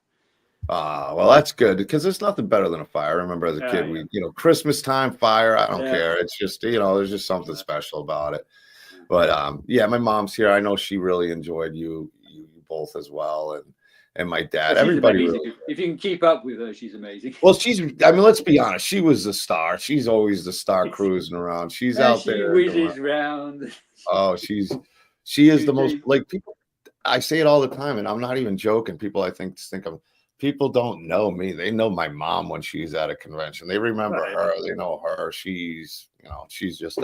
Well, that's good because there's nothing better than a fire. I remember as a kid, we, you know, Christmas time fire. I don't care. It's just, you know, there's just something special about it. But my mom's here. I know she really enjoyed you both as well, and my dad. Everybody. Really, if you can keep up with her, she's amazing. Well, I mean, let's be honest. She was the star. She's always the star cruising around. She's out there. She whizzes around. Oh, she is the most, like, people. I say it all the time, and I'm not even joking. People, I think of. People don't know me. They know my mom when she's at a convention. They remember her. They know her. She's, you know, she's just.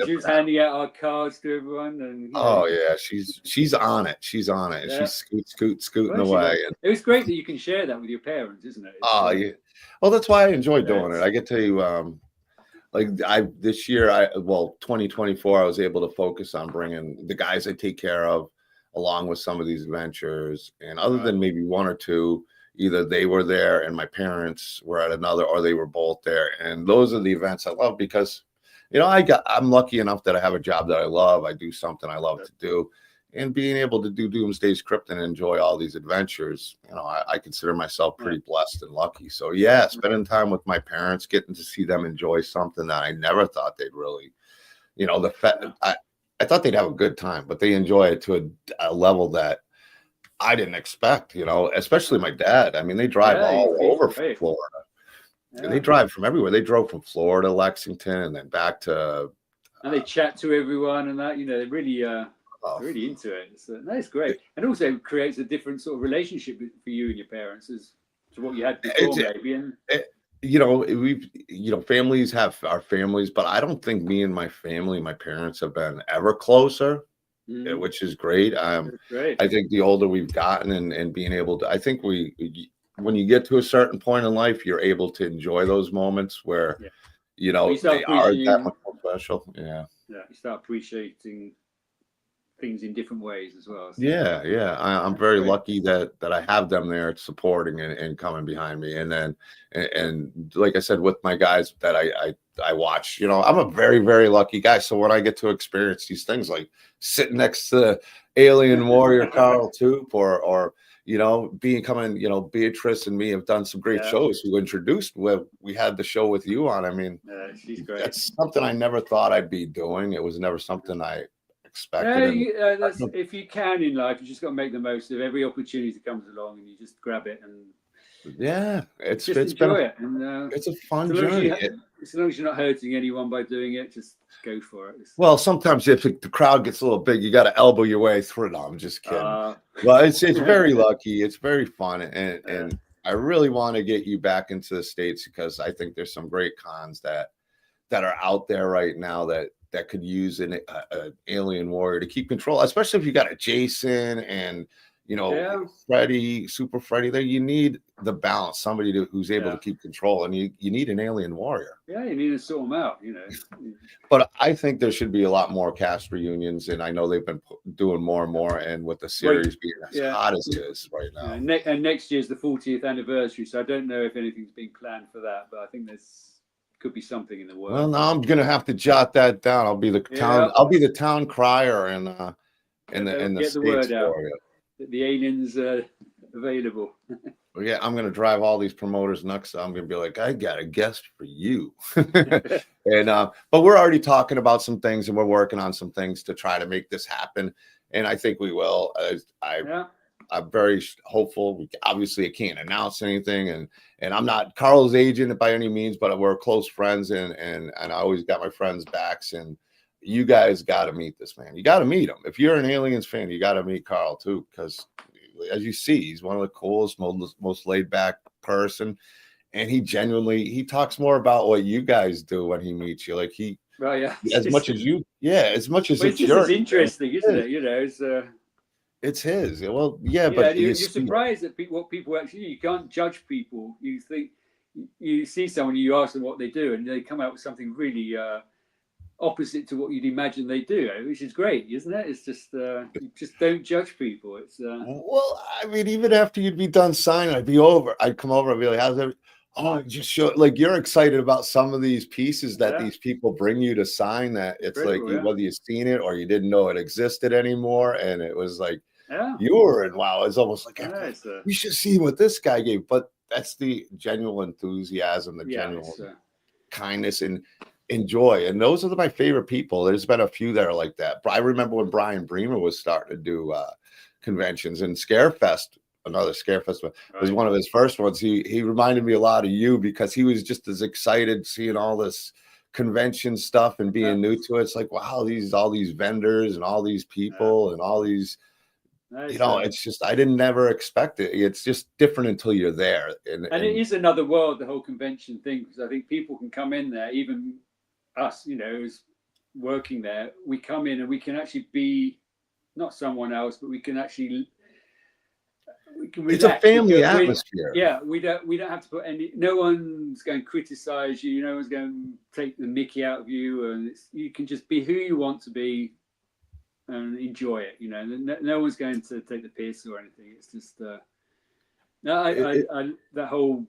She's handing out our cards to everyone. And, she's on it. She's on it. Yeah. She's scooting away. It was great that you can share that with your parents, isn't it? Yeah. Well, that's why I enjoy doing it. I get to, this year, 2024, I was able to focus on bringing the guys I take care of along with some of these adventures, and other than maybe one or two. Either they were there and my parents were at another, or they were both there. And those are the events I love because, you know, I'm lucky enough that I have a job that I love. I do something I love to do, and being able to do Doomsday's Krypt and enjoy all these adventures, you know, I consider myself pretty blessed and lucky. So spending time with my parents, getting to see them enjoy something that I never thought they'd really, you know, I thought they'd have a good time, but they enjoy it to a level that I didn't expect, you know, especially my dad. I mean, they drive all over Florida. They drive from everywhere. They drove from Florida, Lexington, and then back to. And they chat to everyone and that, you know, they're really into it. So that's great. And also creates a different sort of relationship for you and your parents as to what you had before, maybe. And you know, families have our families, but I don't think me and my family, my parents have been ever closer. Which is great. I think the older we've gotten and being able to, I think when you get to a certain point in life, you're able to enjoy those moments where, you know, they are that much more special. Yeah. You start appreciating things in different ways as well. So. I'm very lucky that I have them there supporting and coming behind me. And then, and like I said, with my guys that I watch, you know, I'm a very, very lucky guy. So when I get to experience these things, like sitting next to Alien Warrior Carl Toop, or you know, you know, Beatrice and me have done some great shows. Who introduced we had the show with you on. I mean, she's great. That's something I never thought I'd be doing. It was never something I expected. If you can in life, you just got to make the most of every opportunity that comes along, and you just grab it and it's enjoy it. And it's a fun journey. As long as you're not hurting anyone by doing it, just go for it. Well, sometimes if the crowd gets a little big, you got to elbow your way through it. No, I'm just kidding. Well, it's very lucky. It's very fun, and I really want to get you back into the States because I think there's some great cons that are out there right now that that could use an alien warrior to keep control, especially if you got a Jason and Freddy, Super Freddy. There, you need the balance, somebody who's able to keep control, and you need an alien warrior. Yeah, you need to sort them out, But I think there should be a lot more cast reunions, and I know they've been doing more and more. And with the series being as hot as it is right now, and next year's the 40th anniversary, so I don't know if anything's been planned for that, but I think could be something in the works. Well, now I'm gonna have to jot that down. I'll be the town. I'll be the town crier and the get the word out. The aliens are available. Well, yeah, I'm gonna drive all these promoters nuts. I'm gonna be like, I got a guest for you. And but we're already talking about some things, and we're working on some things to try to make this happen. And I think we will. I'm very hopeful. Obviously, I can't announce anything, and I'm not Carl's agent by any means, but we're close friends, and I always got my friends' backs. And you guys got to meet this man. You got to meet him. If you're an Aliens fan, you got to meet Carl too, because as you see, he's one of the coolest, most laid back person, and he talks more about what you guys do when he meets you. Like as much as it's yours. It's interesting, isn't it? It's his. Well, yeah, but you're surprised at what people actually. You can't judge people. You think you see someone, you ask them what they do, and they come out with something really opposite to what you'd imagine they do, which is great, isn't it? It's just you just don't judge people. It's well, I mean, even after you'd be done signing, I'd come over and be like, "How's everything?" Oh, just show like you're excited about some of these pieces that these people bring you to sign. That it's whether you've seen it or you didn't know it existed anymore, and it was like. You were in wow. It's almost like we should see what this guy gave, but that's the genuine enthusiasm, the genuine kindness and joy, and those are my favorite people. There's been a few that are like that. But I remember when Brian Bremer was starting to do conventions, and Scarefest, another Scarefest was one of his first ones. He reminded me a lot of you because he was just as excited seeing all this convention stuff and being new to it. It's like wow, all these vendors and all these people and all these. It's just I didn't never expect it. It's just different until you're there. And it is another world, the whole convention thing, because I think people can come in there, even us, as working there, we come in and we can actually be not someone else, but we can actually it's a family atmosphere. We don't have to put no one's going to criticize you, no one's going to take the mickey out of you, and you can just be who you want to be. And enjoy it, No one's going to take the piss or anything. It's just that whole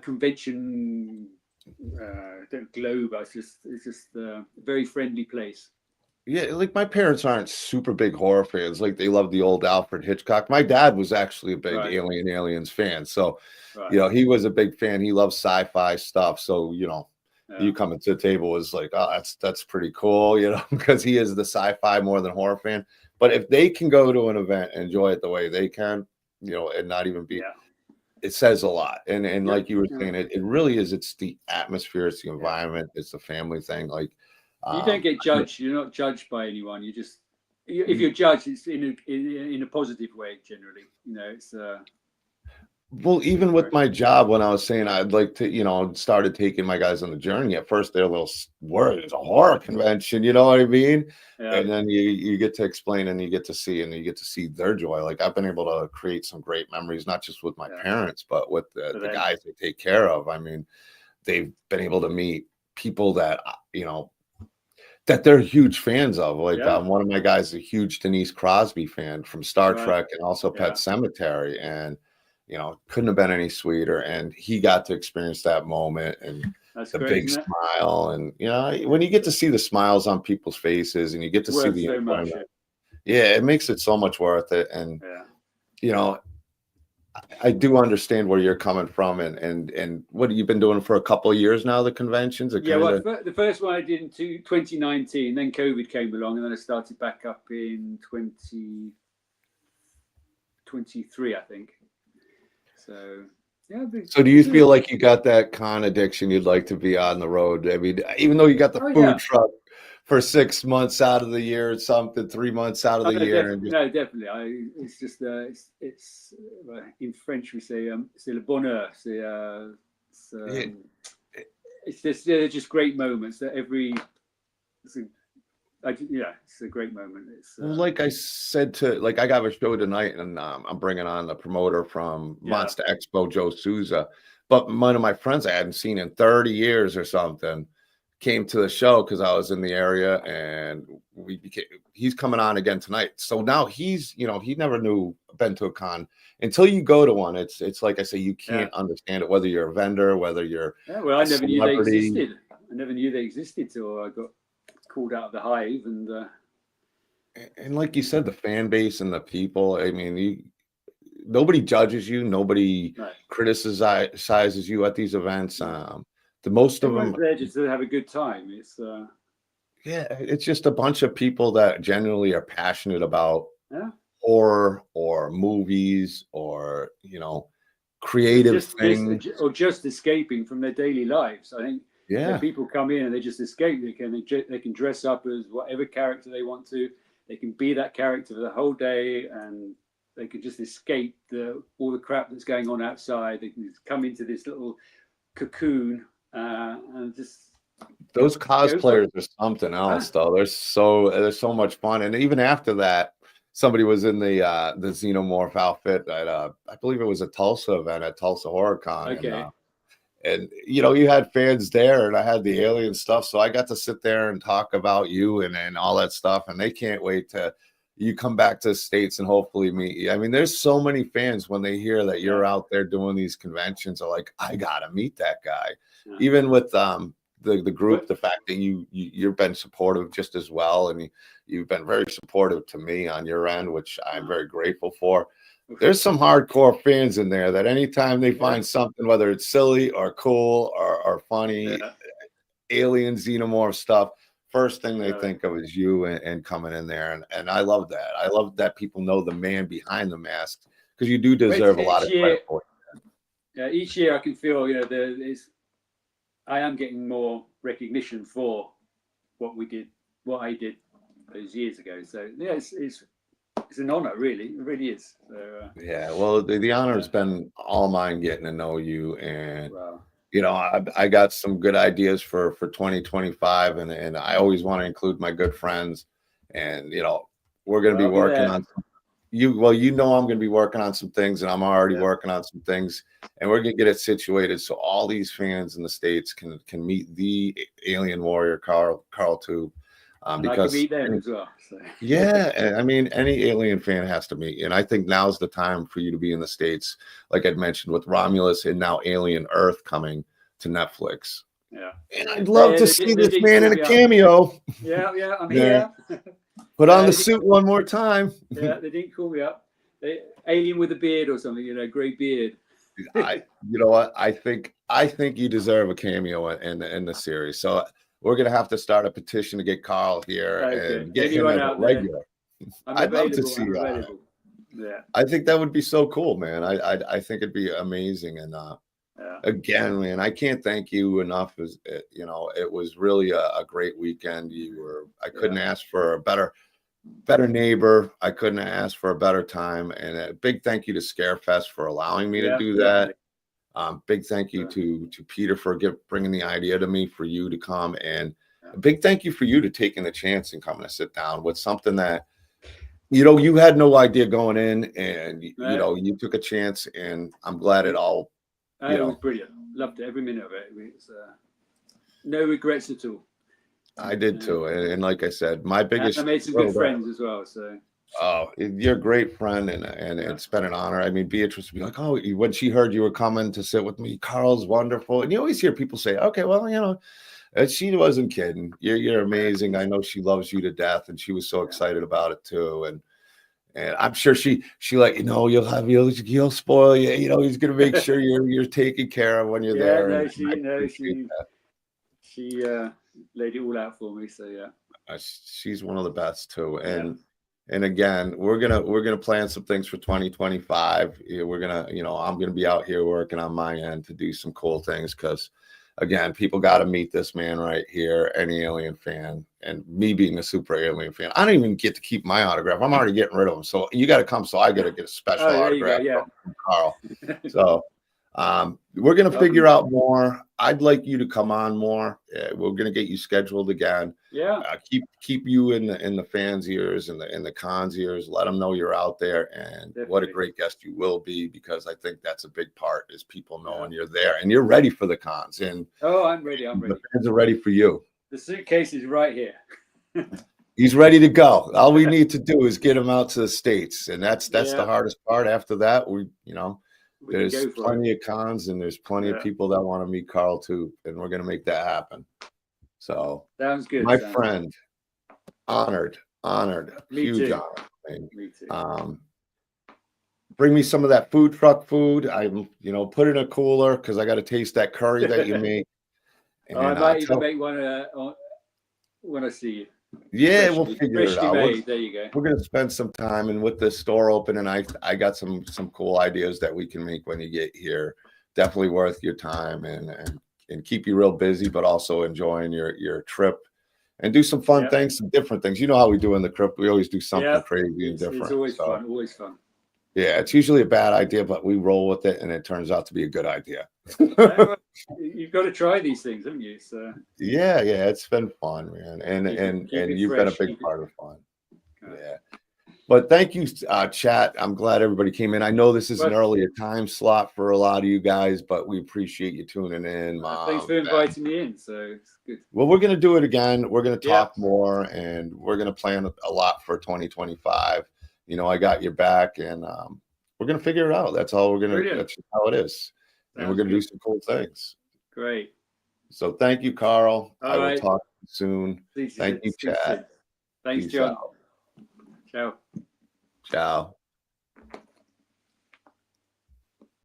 convention globe. It's just a very friendly place. Yeah, like my parents aren't super big horror fans. Like they love the old Alfred Hitchcock. My dad was actually a big Aliens fan, so he was a big fan. He loves sci-fi stuff, so you coming to the table was like, oh, that's pretty cool, because he is the sci-fi more than horror fan. But if they can go to an event and enjoy it the way they can, and not even be, it says a lot. And like you were saying, it really is. It's the atmosphere, it's the environment, it's the family thing. Like you don't get judged. You're not judged by anyone. You just if you're judged, it's in a positive way. Generally, it's. Well, even with my job, when I was saying I'd like to, started taking my guys on the journey, at first they're a little worried. It's a horror convention, you know what I mean? Yeah. And then you get to explain and you get to see their joy. Like I've been able to create some great memories, not just with my parents, but with the guys they take care of. I mean, they've been able to meet people that, that they're huge fans of. Like one of my guys is a huge Denise Crosby fan from Star Trek and also Pet Sematary. And couldn't have been any sweeter, and he got to experience that moment and the big smile. And when you get to see the smiles on people's faces and you get to see the environment, it makes it so much worth it. And I do understand where you're coming from, and what you've been doing for a couple of years now, the conventions. The first one I did in 2019, then COVID came along, and then I started back up in 2023, I think. So do you feel like you got that con addiction? You'd like to be on the road? I mean, even though you got the food truck for 6 months out of the year or something, 3 months out of the year. Definitely. It's just it's in French we say c'est le bonheur. It's just great moments that every it's a great moment. It's Well, like I said I got a show tonight, and I'm bringing on the promoter from Monster Expo, Joe Souza. But one of my friends I hadn't seen in 30 years or something came to the show because I was in the area, and he's coming on again tonight. So now he's, he never been to a con until you go to one. It's like I say, you can't understand it, whether you're a vendor, whether you're well, I never knew they existed. I never knew they existed till I got called out of the hive. And like you said, the fan base and the people, I mean, nobody judges you, nobody criticizes you at these events. The most of them there just to have a good time. It's it's just a bunch of people that genuinely are passionate about horror or movies or creative things, or just escaping from their daily lives. I think people come in and they just escape. They can dress up as whatever character they want to. They can be that character for the whole day, and they can just escape all the crap that's going on outside. They can just come into this little cocoon and just. Those cosplayers are something else, though. There's so much fun, and even after that, somebody was in the Xenomorph outfit at I believe it was a Tulsa event at Tulsa Horror Con. Okay. And you had fans there, and I had the alien stuff, so I got to sit there and talk about you and all that stuff, and they can't wait to you come back to the States and hopefully meet you. I mean, there's so many fans when they hear that you're out there doing these conventions are like, I gotta meet that guy. Even with the group, the fact that you've been supportive just as well, and you've been very supportive to me on your end, which I'm very grateful for. There's some hardcore fans in there that anytime they find something, whether it's silly or cool or funny, alien xenomorph stuff, first thing they think of is you and coming in there. And I love that. I love that people know the man behind the mask, because you do deserve a lot of credit for it. Yeah, each year I can feel, I am getting more recognition for what I did those years ago. So it's an honor, really. It really is. So, well, the honor has been all mine getting to know you, and I got some good ideas for 2025, and I always want to include my good friends, and we're going to be working on I'm going to be working on some things, and I'm already working on some things, and we're going to get it situated so all these fans in the States can meet the alien warrior Carl Toop. Because I can meet them as well. So. I mean, any alien fan has to meet you. And I think now's the time for you to be in the States, like I'd mentioned with Romulus and now Alien Earth coming to Netflix. Yeah. And I'd love to see this man in a cameo. Yeah, I'm here. Put on the suit one more time. Yeah, they didn't call me up. Alien with a beard or something, gray beard. You know what? I think you deserve a cameo in the series. So we're gonna have to start a petition to get Carl here and get him as a regular. I'd love to see that. Yeah, I think that would be so cool, man. I think it'd be amazing. And again, man, I can't thank you enough. It was really a great weekend. I couldn't ask for a better neighbor. I couldn't ask for a better time. And a big thank you to Scarefest for allowing me to do that. Big thank you to Peter for bringing the idea to me for you to come, and a big thank you for you to taking the chance and coming to sit down with something that you had no idea going in, and you took a chance, and I'm glad it all. It was brilliant. Loved it, every minute of it. It's no regrets at all. I did too, and like I said, my biggest. I made some good friends as well. So. Oh, you're a great friend, and it's been an honor. I mean, Beatrice would be like, oh, when she heard you were coming to sit with me, Carl's wonderful. And you always hear people say, okay, well, she wasn't kidding. You're amazing. I know she loves you to death, and she was so excited about it too. And I'm sure she he'll spoil you. He's gonna make sure you're taken care of when you're there. No, she laid it all out for me. So she's one of the best too. And again, we're gonna plan some things for 2025. We're gonna, I'm gonna be out here working on my end to do some cool things, because again, people got to meet this man right here, any alien fan, and me being a super alien fan. I don't even get to keep my autograph. I'm already getting rid of them. So you got to come. So I got to get a special autograph from Carl. So We're going to figure out more. I'd like you to come on more. We're going to get you scheduled again. Yeah. Keep you in the fans' ears and the cons' ears. Let them know you're out there, and Definitely. what a great guest you will be, because I think that's a big part, is people knowing you're there and you're ready for the cons. And I'm ready. I'm ready. The fans are ready for you. The suitcase is right here. He's ready to go. All we need to do is get him out to the States, and that's the hardest part. After that, there's plenty of cons, and there's plenty of people that want to meet Carl Toop, and we're going to make that happen. So sounds good, my friend. Honored. Me Huge too. honor. Me too. Bring me some of that food truck food. I'm, put in a cooler, because I got to taste that curry that you make. And, I might even make one when I see you. Yeah, we'll figure it out. There you go. We're gonna spend some time, and with this store open, and I got some cool ideas that we can make when you get here. Definitely worth your time, and keep you real busy, but also enjoying your trip, and do some fun things, some different things. You know how we do in the Krypt. We always do something crazy and different. It's always fun. Always fun. Yeah, it's usually a bad idea, but we roll with it, and it turns out to be a good idea. You've got to try these things, haven't you? So yeah, it's been fun, man, and you've been a big part of fun. Yeah, but thank you, chat. I'm glad everybody came in. I know this is an earlier time slot for a lot of you guys, but we appreciate you tuning in. Thanks for inviting me in. So it's good. Well, we're gonna do it again. We're gonna talk more, and we're gonna plan a lot for 2025. I got your back, and we're gonna figure it out. That's all we're gonna. Brilliant. That's how it is. And we're going to do some cool things. Great. So thank you, Carl. All I will right. talk to you soon. Thank you, Chad. Thanks, Peace John. out. Ciao. Ciao.